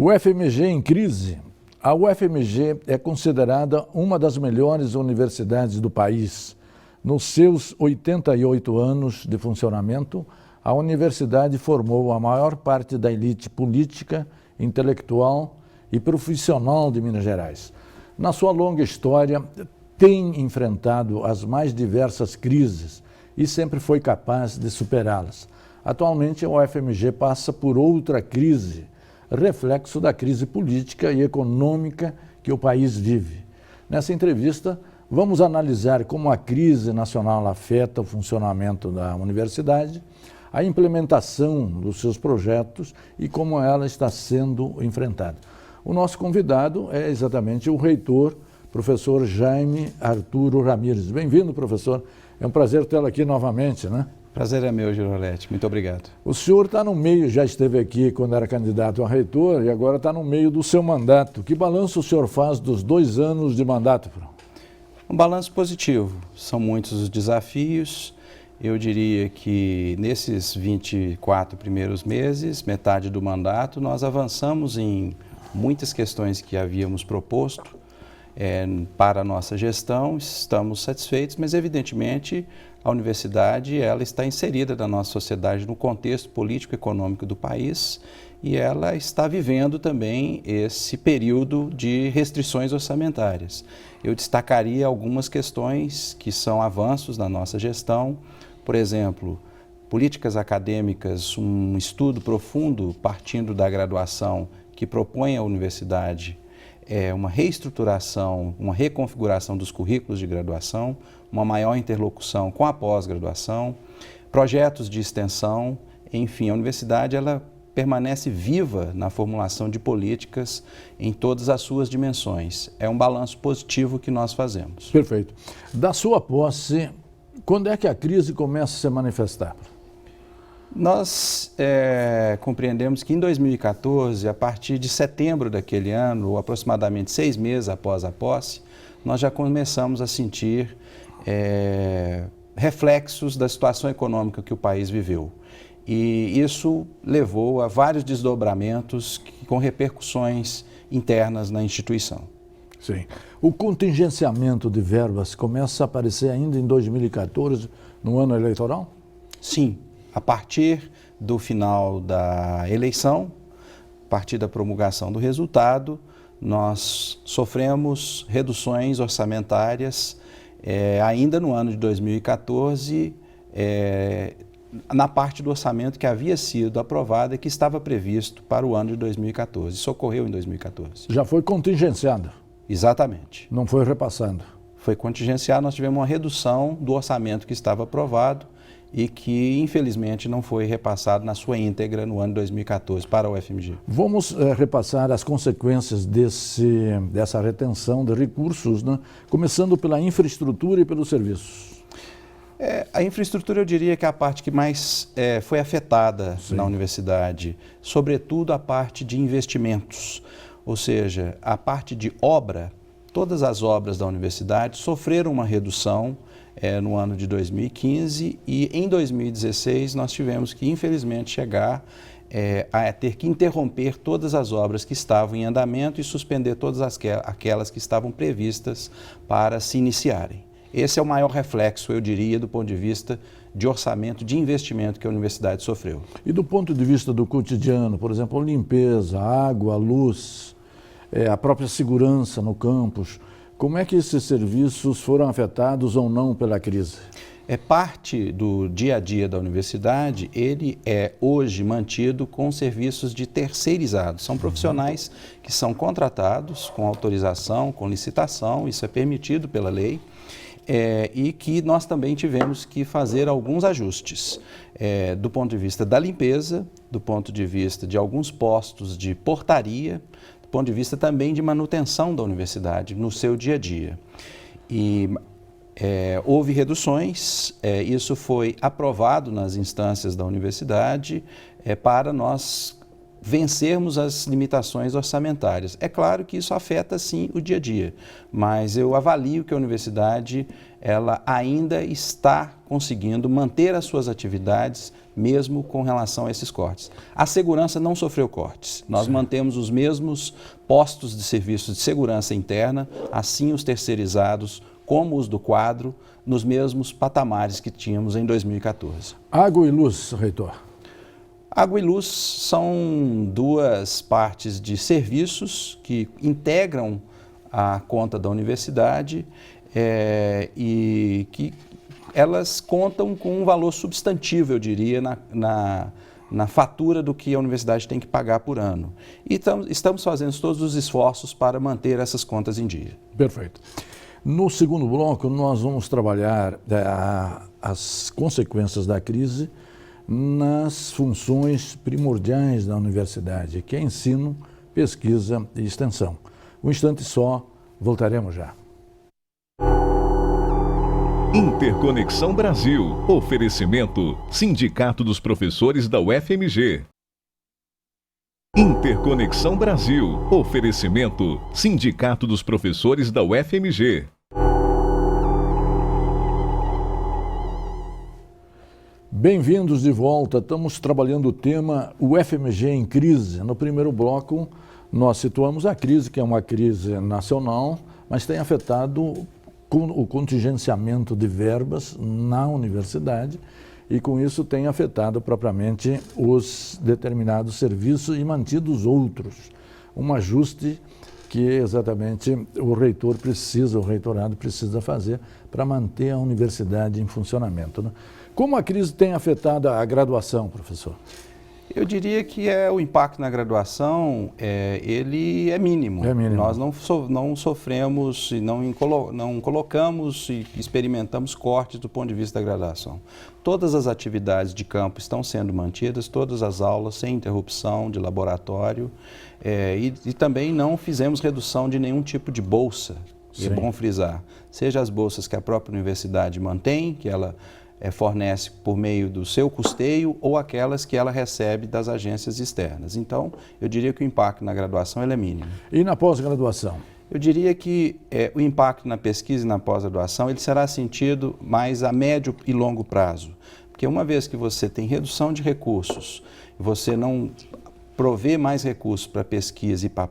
O UFMG em crise. A UFMG é considerada uma das melhores universidades do país. Nos seus 88 anos de funcionamento, a universidade formou a maior parte da elite política, intelectual e profissional de Minas Gerais. Na sua longa história, tem enfrentado as mais diversas crises e sempre foi capaz de superá-las. Atualmente, a UFMG passa por outra crise, reflexo da crise política e econômica que o país vive. Nessa entrevista, vamos analisar como a crise nacional afeta o funcionamento da universidade, a implementação dos seus projetos e como ela está sendo enfrentada. O nosso convidado é exatamente o reitor, professor Jaime Arturo Ramírez. Bem-vindo, professor. É um prazer tê-lo aqui novamente, né? Prazer é meu, Girolete. Muito obrigado. O senhor está no meio, já esteve aqui quando era candidato a reitor e agora está no meio do seu mandato. Que balanço o senhor faz dos 2 anos de mandato? Um balanço positivo. São muitos os desafios. Eu diria que nesses 24 primeiros meses, metade do mandato, nós avançamos em muitas questões que havíamos proposto para a nossa gestão. Estamos satisfeitos, mas evidentemente a universidade ela está inserida na nossa sociedade, no contexto político-econômico do país, e ela está vivendo também esse período de restrições orçamentárias. Eu destacaria algumas questões que são avanços na nossa gestão, por exemplo, políticas acadêmicas, um estudo profundo partindo da graduação que propõe à universidade uma reestruturação, uma reconfiguração dos currículos de graduação, uma maior interlocução com a pós-graduação, projetos de extensão, enfim, a universidade ela permanece viva na formulação de políticas em todas as suas dimensões. É um balanço positivo que nós fazemos. Perfeito. Da sua posse, quando é que a crise começa a se manifestar? Nós compreendemos que em 2014, a partir de setembro daquele ano, ou aproximadamente 6 meses após a posse, nós já começamos a sentir reflexos da situação econômica que o país viveu. E isso levou a vários desdobramentos com repercussões internas na instituição. Sim. O contingenciamento de verbas começa a aparecer ainda em 2014, no ano eleitoral? Sim. A partir do final da eleição, a partir da promulgação do resultado, nós sofremos reduções orçamentárias ainda no ano de 2014, na parte do orçamento que havia sido aprovada e que estava previsto para o ano de 2014. Isso ocorreu em 2014. Já foi contingenciado? Exatamente. Não foi repassando? Foi contingenciado, nós tivemos uma redução do orçamento que estava aprovado e que, infelizmente, não foi repassado na sua íntegra no ano de 2014 para a UFMG. Vamos repassar as consequências dessa retenção de recursos, né? Começando pela infraestrutura e pelos serviços. A infraestrutura, eu diria que é a parte que mais foi afetada na universidade, sobretudo a parte de investimentos, ou seja, a parte de obra. Todas as obras da universidade sofreram uma redução no ano de 2015 e em 2016 nós tivemos que, infelizmente, chegar a ter que interromper todas as obras que estavam em andamento e suspender todas aquelas que estavam previstas para se iniciarem. Esse é o maior reflexo, eu diria, do ponto de vista de orçamento, de investimento que a universidade sofreu. E do ponto de vista do cotidiano, por exemplo, limpeza, água, luz, a própria segurança no campus, como é que esses serviços foram afetados ou não pela crise? Parte do dia a dia da universidade, ele é hoje mantido com serviços de terceirizados. São profissionais que são contratados com autorização, com licitação, isso é permitido pela lei, e que nós também tivemos que fazer alguns ajustes do ponto de vista da limpeza, do ponto de vista de alguns postos de portaria, do ponto de vista também de manutenção da universidade no seu dia a dia. E houve reduções, isso foi aprovado nas instâncias da universidade para nós vencermos as limitações orçamentárias. É claro que isso afeta, sim, o dia a dia, mas eu avalio que a universidade ela ainda está conseguindo manter as suas atividades, mesmo com relação a esses cortes. A segurança não sofreu cortes. Nós mantemos os mesmos postos de serviços de segurança interna, assim os terceirizados, como os do quadro, nos mesmos patamares que tínhamos em 2014. Água e luz, reitor. Água e luz são duas partes de serviços que integram a conta da universidade e que elas contam com um valor substantivo, eu diria, na fatura do que a universidade tem que pagar por ano. E estamos fazendo todos os esforços para manter essas contas em dia. Perfeito. No segundo bloco, nós vamos trabalhar as consequências da crise nas funções primordiais da universidade, que é ensino, pesquisa e extensão. Um instante só, voltaremos já. Interconexão Brasil. Oferecimento: Sindicato dos Professores da UFMG. Interconexão Brasil. Oferecimento: Sindicato dos Professores da UFMG. Bem-vindos de volta. Estamos trabalhando o tema UFMG em crise. No primeiro bloco, nós situamos a crise, que é uma crise nacional, mas tem afetado o contingenciamento de verbas na universidade e, com isso, tem afetado propriamente os determinados serviços e mantido os outros. Um ajuste que exatamente o reitorado precisa fazer para manter a universidade em funcionamento, né? Como a crise tem afetado a graduação, professor? Eu diria que o impacto na graduação, ele é mínimo. É mínimo. Nós não sofremos e não colocamos e experimentamos cortes do ponto de vista da graduação. Todas as atividades de campo estão sendo mantidas, todas as aulas sem interrupção de laboratório e também não fizemos redução de nenhum tipo de bolsa. Sim. É bom frisar. Seja as bolsas que a própria universidade mantém, que ela fornece por meio do seu custeio ou aquelas que ela recebe das agências externas. Então, eu diria que o impacto na graduação é mínimo. E na pós-graduação? Eu diria que o impacto na pesquisa e na pós-graduação ele será sentido mais a médio e longo prazo. Porque uma vez que você tem redução de recursos, você não provê mais recursos para pesquisa e para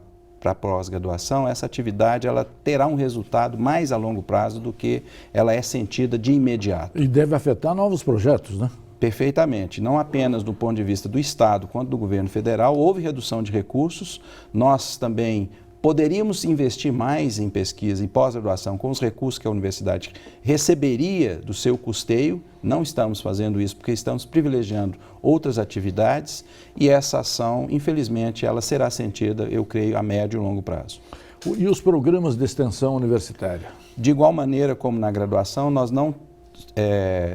pós-graduação, essa atividade ela terá um resultado mais a longo prazo do que ela é sentida de imediato. E deve afetar novos projetos, né? Perfeitamente. Não apenas do ponto de vista do Estado quanto do governo federal, houve redução de recursos. Nós também poderíamos investir mais em pesquisa e pós-graduação com os recursos que a universidade receberia do seu custeio. Não estamos fazendo isso porque estamos privilegiando outras atividades e essa ação, infelizmente, ela será sentida, eu creio, a médio e longo prazo. E os programas de extensão universitária? De igual maneira como na graduação, nós não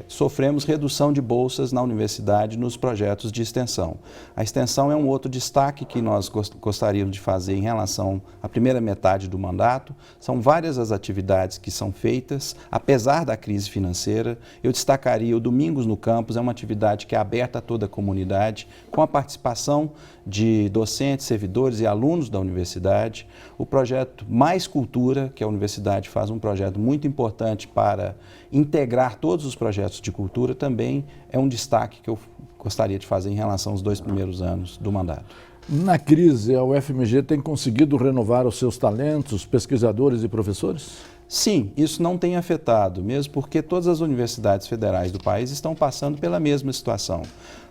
sofremos redução de bolsas na universidade nos projetos de extensão. A extensão é um outro destaque que nós gostaríamos de fazer em relação à primeira metade do mandato. São várias as atividades que são feitas, apesar da crise financeira. Eu destacaria o Domingos no Campus, é uma atividade que é aberta a toda a comunidade, com a participação de docentes, servidores e alunos da universidade. O projeto Mais Cultura, que a universidade faz um projeto muito importante para integrar todos os projetos de cultura, também é um destaque que eu gostaria de fazer em relação aos 2 primeiros anos do mandato. Na crise, a UFMG tem conseguido renovar os seus talentos, pesquisadores e professores? Sim, isso não tem afetado, mesmo porque todas as universidades federais do país estão passando pela mesma situação.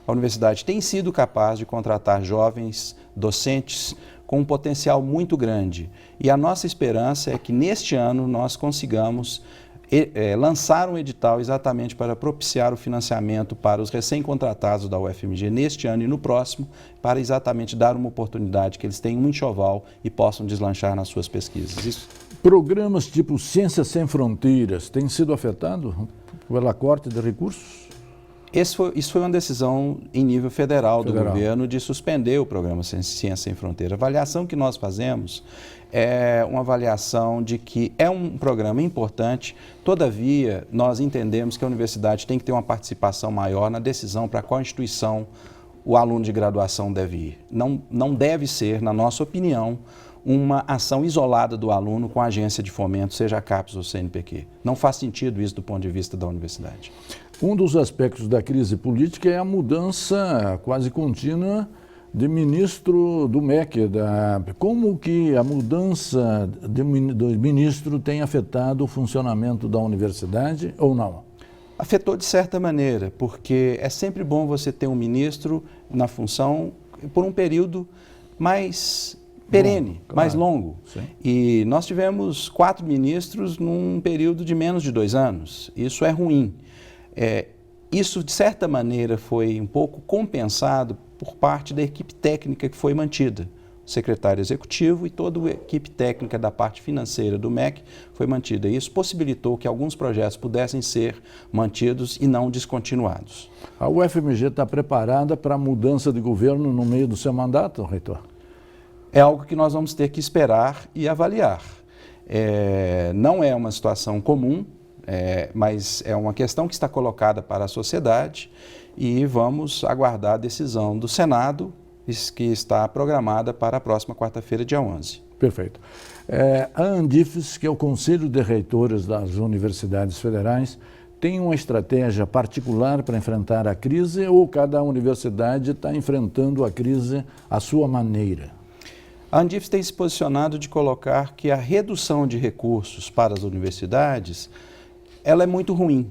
A universidade tem sido capaz de contratar jovens docentes com um potencial muito grande. E a nossa esperança é que neste ano nós consigamos lançar um edital exatamente para propiciar o financiamento para os recém-contratados da UFMG neste ano e no próximo, para exatamente dar uma oportunidade que eles tenham um enxoval e possam deslanchar nas suas pesquisas. Isso. Programas tipo Ciências Sem Fronteiras têm sido afetados pela corte de recursos? Isso foi uma decisão em nível federal do governo de suspender o programa Ciência Sem Fronteira. A avaliação que nós fazemos é uma avaliação de que é um programa importante, todavia nós entendemos que a universidade tem que ter uma participação maior na decisão para qual instituição o aluno de graduação deve ir. Não deve ser, na nossa opinião, uma ação isolada do aluno com a agência de fomento, seja a CAPES ou CNPq. Não faz sentido isso do ponto de vista da universidade. Um dos aspectos da crise política é a mudança quase contínua de ministro do MEC. Como que a mudança do ministro tem afetado o funcionamento da universidade ou não? Afetou de certa maneira, porque é sempre bom você ter um ministro na função por um período mais perene, claro, mais longo. Sim. E nós tivemos 4 ministros num período de menos de 2 anos. Isso é ruim. Isso, de certa maneira, foi um pouco compensado por parte da equipe técnica que foi mantida. O secretário executivo e toda a equipe técnica da parte financeira do MEC foi mantida. Isso possibilitou que alguns projetos pudessem ser mantidos e não descontinuados. A UFMG está preparada para a mudança de governo no meio do seu mandato, reitor? É algo que nós vamos ter que esperar e avaliar. Não é uma situação comum, mas é uma questão que está colocada para a sociedade e vamos aguardar a decisão do Senado, que está programada para a próxima quarta-feira, dia 11. Perfeito. A Andifes, que é o Conselho de Reitores das Universidades Federais, tem uma estratégia particular para enfrentar a crise ou cada universidade está enfrentando a crise à sua maneira? A Andifes tem se posicionado de colocar que a redução de recursos para as universidades ela é muito ruim.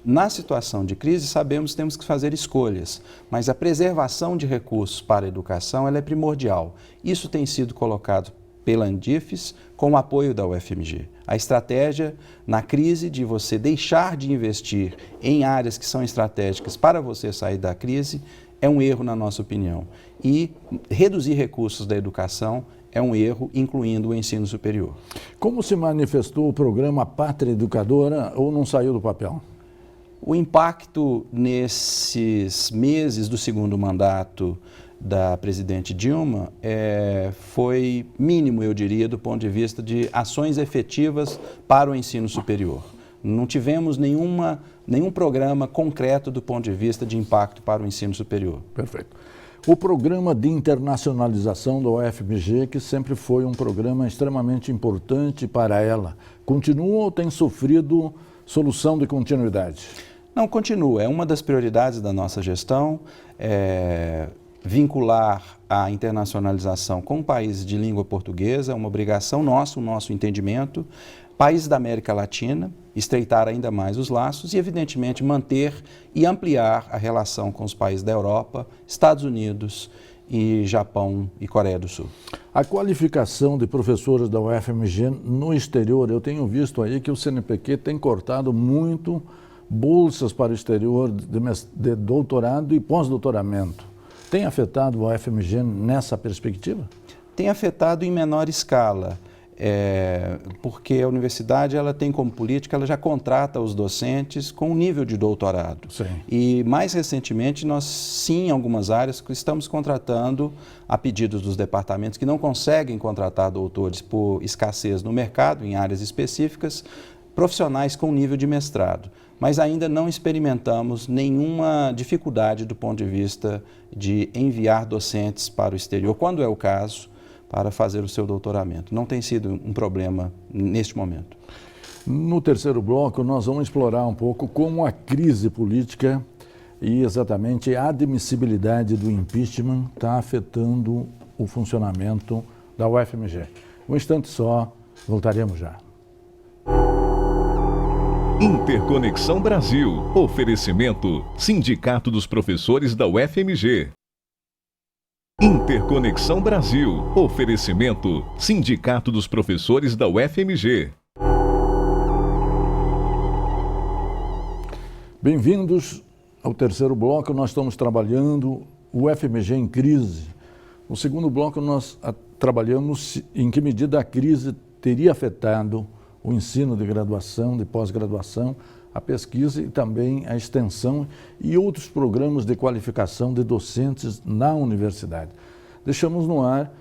Na situação de crise, sabemos que temos que fazer escolhas, mas a preservação de recursos para a educação ela é primordial. Isso tem sido colocado pela Andifes com o apoio da UFMG. A estratégia na crise de você deixar de investir em áreas que são estratégicas para você sair da crise é um erro, na nossa opinião. E reduzir recursos da educação é um erro, incluindo o ensino superior. Como se manifestou o programa Pátria Educadora ou não saiu do papel? O impacto nesses meses do segundo mandato da presidente Dilma foi mínimo, eu diria, do ponto de vista de ações efetivas para o ensino superior. Não tivemos nenhum programa concreto do ponto de vista de impacto para o ensino superior. Perfeito. O programa de internacionalização da UFMG, que sempre foi um programa extremamente importante para ela, continua ou tem sofrido solução de continuidade? Não, continua. É uma das prioridades da nossa gestão, vincular a internacionalização com países de língua portuguesa, é uma obrigação nossa, o nosso entendimento. Países da América Latina, estreitar ainda mais os laços e, evidentemente, manter e ampliar a relação com os países da Europa, Estados Unidos e Japão e Coreia do Sul. A qualificação de professores da UFMG no exterior, eu tenho visto aí que o CNPq tem cortado muito bolsas para o exterior de doutorado e pós-doutoramento. Tem afetado a UFMG nessa perspectiva? Tem afetado em menor escala. Porque a universidade ela tem como política, ela já contrata os docentes com um nível de doutorado. Sim. E mais recentemente nós sim, em algumas áreas, estamos contratando a pedidos dos departamentos que não conseguem contratar doutores por escassez no mercado, em áreas específicas, profissionais com nível de mestrado. Mas ainda não experimentamos nenhuma dificuldade do ponto de vista de enviar docentes para o exterior, quando é o caso, para fazer o seu doutoramento. Não tem sido um problema neste momento. No terceiro bloco, nós vamos explorar um pouco como a crise política e exatamente a admissibilidade do impeachment está afetando o funcionamento da UFMG. Um instante só, voltaremos já. Interconexão Brasil. Oferecimento: Sindicato dos Professores da UFMG. Interconexão Brasil. Oferecimento: Sindicato dos Professores da UFMG. Bem-vindos ao terceiro bloco. Nós estamos trabalhando o UFMG em crise. No segundo bloco, nós trabalhamos em que medida a crise teria afetado o ensino de graduação, de pós-graduação, a pesquisa e também a extensão e outros programas de qualificação de docentes na universidade. Deixamos no ar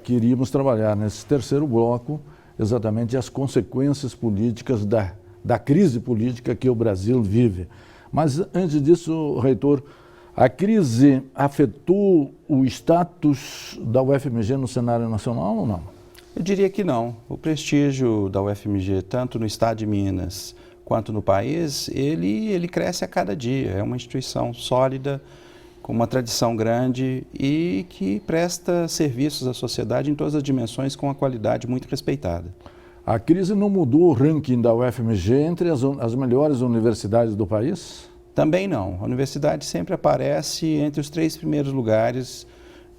que iríamos trabalhar nesse terceiro bloco exatamente as consequências políticas da crise política que o Brasil vive. Mas antes disso, reitor, A crise afetou o status da UFMG no cenário nacional ou não? Eu diria que não. O prestígio da UFMG, tanto no estado de Minas quanto no país, ele cresce a cada dia. É uma instituição sólida, com uma tradição grande e que presta serviços à sociedade em todas as dimensões com uma qualidade muito respeitada. A crise não mudou o ranking da UFMG entre as melhores universidades do país? Também não. A universidade sempre aparece entre os 3 primeiros lugares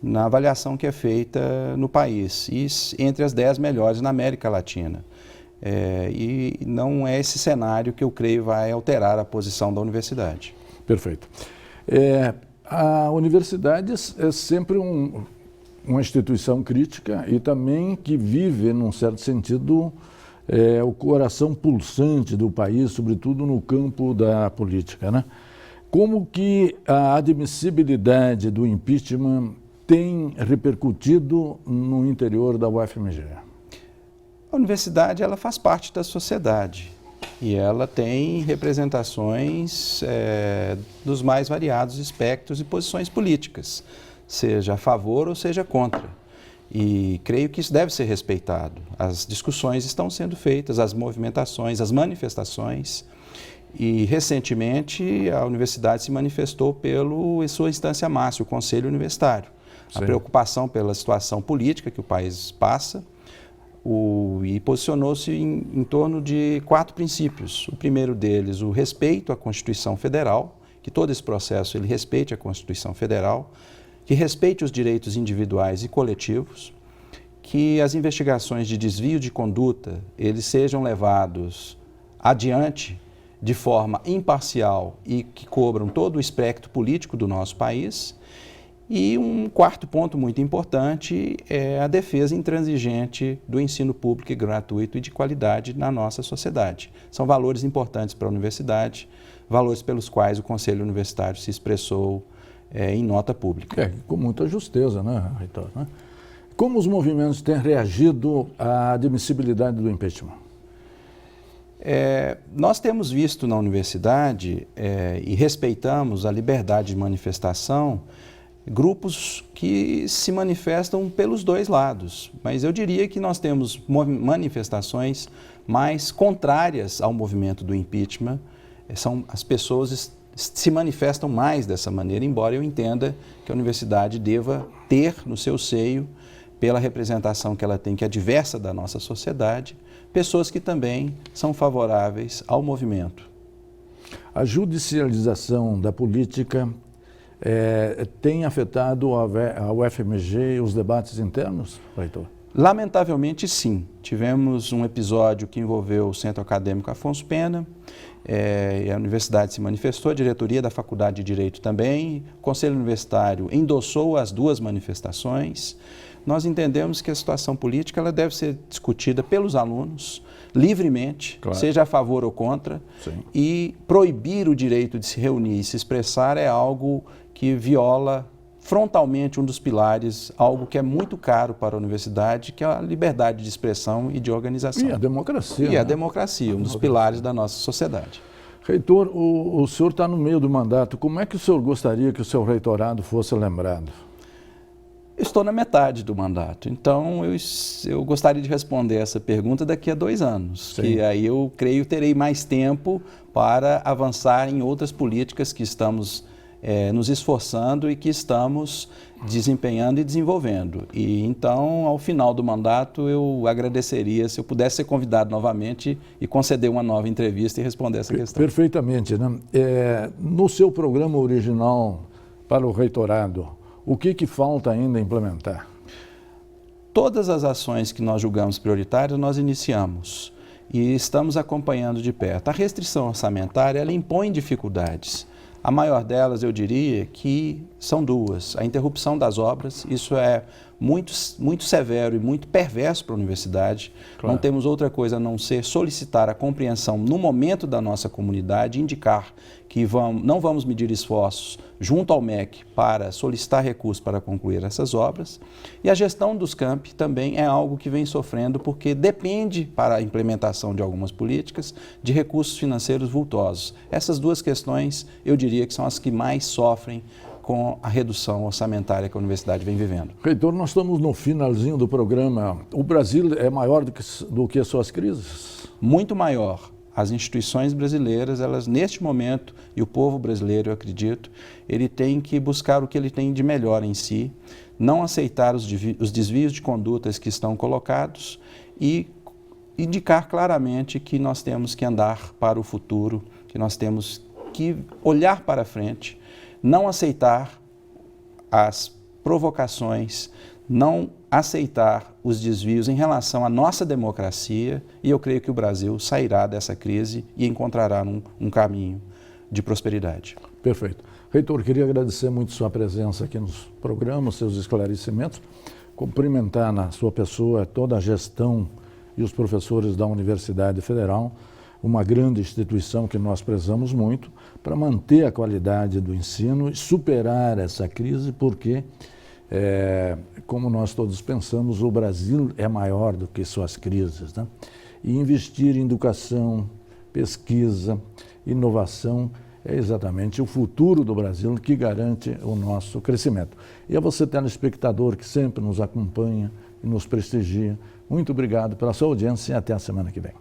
na avaliação que é feita no país e entre as 10 melhores na América Latina. E não é esse cenário que eu creio vai alterar a posição da universidade. Perfeito. A universidade é sempre uma instituição crítica e também que vive, num certo sentido, o coração pulsante do país, sobretudo no campo da política, né? Como que a admissibilidade do impeachment tem repercutido no interior da UFMG? A universidade ela faz parte da sociedade e ela tem representações dos mais variados espectros e posições políticas, seja a favor ou seja contra. E creio que isso deve ser respeitado. As discussões estão sendo feitas, as movimentações, as manifestações. E, recentemente, a universidade se manifestou pela sua instância máxima, o Conselho Universitário. Sim. A preocupação pela situação política que o país passa e posicionou-se em torno de 4 princípios. O primeiro deles, o respeito à Constituição Federal, que todo esse processo ele respeite a Constituição Federal, que respeite os direitos individuais e coletivos, que as investigações de desvio de conduta eles sejam levados adiante de forma imparcial e que cobram todo o espectro político do nosso país. E um 4º ponto muito importante é a defesa intransigente do ensino público e gratuito e de qualidade na nossa sociedade. São valores importantes para a universidade, valores pelos quais o Conselho Universitário se expressou em nota pública. Com muita justeza, né, reitor? Como os movimentos têm reagido à admissibilidade do impeachment? Nós temos visto na universidade e respeitamos a liberdade de manifestação, grupos que se manifestam pelos 2 lados, mas eu diria que nós temos manifestações mais contrárias ao movimento do impeachment. As pessoas se manifestam mais dessa maneira, embora eu entenda que a universidade deva ter no seu seio, pela representação que ela tem, que é diversa da nossa sociedade, pessoas que também são favoráveis ao movimento. A judicialização da política tem afetado a UFMG e os debates internos, reitor? Lamentavelmente, sim. Tivemos um episódio que envolveu o Centro Acadêmico Afonso Pena, e a universidade se manifestou, a diretoria da Faculdade de Direito também, o Conselho Universitário endossou as 2 manifestações. Nós entendemos que a situação política ela deve ser discutida pelos alunos, livremente, claro, seja a favor ou contra, sim, e proibir o direito de se reunir e se expressar é algo que viola frontalmente um dos pilares, algo que é muito caro para a universidade, que é a liberdade de expressão e de organização. E a democracia. E a democracia, um dos pilares da nossa sociedade. Reitor, o senhor está no meio do mandato. Como é que o senhor gostaria que o seu reitorado fosse lembrado? Estou na metade do mandato, então eu gostaria de responder essa pergunta daqui a 2 anos, sim, que aí eu creio terei mais tempo para avançar em outras políticas que estamos nos esforçando e que estamos desempenhando e desenvolvendo. E então, ao final do mandato, eu agradeceria se eu pudesse ser convidado novamente e conceder uma nova entrevista e responder essa questão. Perfeitamente, né? No seu programa original para o reitorado, o que falta ainda implementar? Todas as ações que nós julgamos prioritárias, nós iniciamos e estamos acompanhando de perto. A restrição orçamentária, ela impõe dificuldades. A maior delas, eu diria, que são 2. A interrupção das obras, isso é muito severo e muito perverso para a universidade. Claro. Não temos outra coisa a não ser solicitar a compreensão no momento da nossa comunidade, indicar que não vamos medir esforços junto ao MEC para solicitar recursos para concluir essas obras. E a gestão dos campi também é algo que vem sofrendo, porque depende, para a implementação de algumas políticas, de recursos financeiros vultosos. Essas 2 questões, eu diria que são as que mais sofrem com a redução orçamentária que a universidade vem vivendo. Reitor, nós estamos no finalzinho do programa. O Brasil é maior do que as suas crises? Muito maior. As instituições brasileiras, elas neste momento, e o povo brasileiro, eu acredito, ele tem que buscar o que ele tem de melhor em si, não aceitar os desvios de condutas que estão colocados e indicar claramente que nós temos que andar para o futuro, que nós temos que olhar para frente, não aceitar as provocações, não aceitar os desvios em relação à nossa democracia, e eu creio que o Brasil sairá dessa crise e encontrará um caminho de prosperidade. Perfeito. Reitor, queria agradecer muito sua presença aqui nos programas, seus esclarecimentos, cumprimentar na sua pessoa toda a gestão e os professores da Universidade Federal, uma grande instituição que nós prezamos muito, para manter a qualidade do ensino e superar essa crise, porque, como nós todos pensamos, o Brasil é maior do que suas crises, né? E investir em educação, pesquisa, inovação é exatamente o futuro do Brasil que garante o nosso crescimento. E a você, telespectador, que sempre nos acompanha e nos prestigia, muito obrigado pela sua audiência e até a semana que vem.